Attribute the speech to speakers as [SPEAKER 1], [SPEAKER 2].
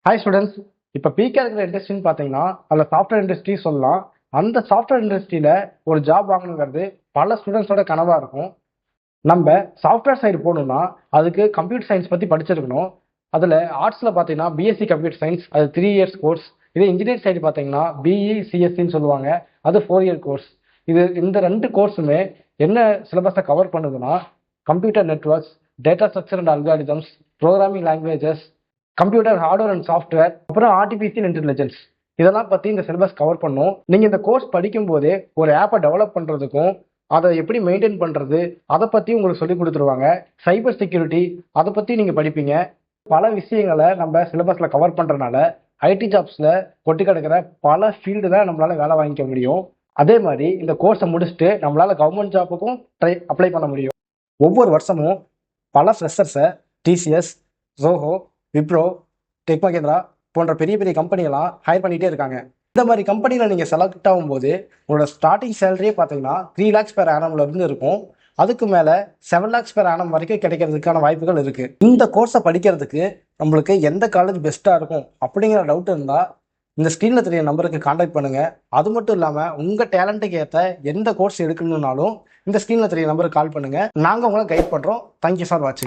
[SPEAKER 1] Hi students. இப்போ பீக்காக இருக்கிற இண்டஸ்ட்ரின்னு பார்த்தீங்கன்னா அதில் சாஃப்ட்வேர் இண்டஸ்ட்ரி சொல்லலாம். அந்த சாஃப்ட்வேர் இண்டஸ்ட்ரியில் ஒரு ஜாப் வாங்கணுங்கிறது பல ஸ்டூடெண்ட்ஸோட கனவாக இருக்கும். நம்ம சாஃப்ட்வேர் சைடு போகணும்னா அதுக்கு கம்ப்யூட்டர் சயின்ஸ் பற்றி படிச்சிருக்கணும். அதில் ஆர்ட்ஸில் பார்த்தீங்கன்னா பிஎஸ்சி கம்ப்யூட்டர் சயின்ஸ், அது 3 இயர்ஸ் கோர்ஸ். இதே இன்ஜினியரிங் சைடு பார்த்தீங்கன்னா பிஇ சிஎஸ்சின்னு சொல்லுவாங்க, அது 4 இயர் கோர்ஸ். இந்த 2 கோர்ஸுமே என்ன சிலபஸை கவர் பண்ணுதுன்னா computer networks, data structure and algorithms, programming languages, computer hardware and software, அப்புறம் ஆர்டிஃபிஷியல் இன்டெலிஜென்ஸ். இதெல்லாம் பற்றி இந்த சிலபஸ் கவர் பண்ணும். நீங்கள் இந்த கோர்ஸ் படிக்கும் போதே ஒரு ஆப்பை டெவலப் பண்ணுறதுக்கும் அதை எப்படி மெயின்டைன் பண்ணுறது அதை பற்றி உங்களுக்கு சொல்லி கொடுத்துருவாங்க. சைபர் செக்யூரிட்டி அதை பற்றி நீங்கள் படிப்பீங்க. பல விஷயங்களை நம்ம சிலபஸில் கவர் பண்ணுறதுனால ஐடி ஜாப்ஸில் கொட்டி கிடக்கிற பல ஃபீல்டில் நம்மளால் வேலை வாங்கிக்க முடியும். அதே மாதிரி இந்த கோர்ஸை முடிச்சுட்டு நம்மளால் கவர்மெண்ட் ஜாப்புக்கும் அப்ளை பண்ண முடியும். ஒவ்வொரு வருஷமும் பல ஃப்ரெஷர்ஸை டிசிஎஸ், ஜோஹோ, விப்ரோ, டெக் மகேந்திரா போன்ற பெரிய பெரிய கம்பெனிகளாம் ஹையர் பண்ணிகிட்டே இருக்காங்க. இந்த மாதிரி கம்பெனியில் நீங்கள் செலக்ட் ஆகும்போது உங்களோட ஸ்டார்டிங் சேலரியே பார்த்தீங்கன்னா 3 lakhs per annum இருந்து இருக்கும். அதுக்கு மேலே 7 lakhs per annum வரைக்கும் கிடைக்கிறதுக்கான வாய்ப்புகள் இருக்குது. இந்த கோர்ஸை படிக்கிறதுக்கு நம்மளுக்கு எந்த காலேஜ் பெஸ்ட்டாக இருக்கும் அப்படிங்கிற டவுட் இருந்தால் இந்த ஸ்க்ரீனில் தெரிய நம்பருக்கு காண்டாக்ட் பண்ணுங்கள். அது மட்டும் இல்லாமல் உங்கள் டேலண்ட்டுக்கு ஏற்ற எந்த கோர்ஸ் எடுக்கணும்னாலும் இந்த ஸ்க்ரீனில் தெரிய நம்பருக்கு கால் பண்ணுங்கள். நாங்கள் உங்களை கைட் பண்ணுறோம். தேங்க்யூ ஃபார் வாட்சிங்.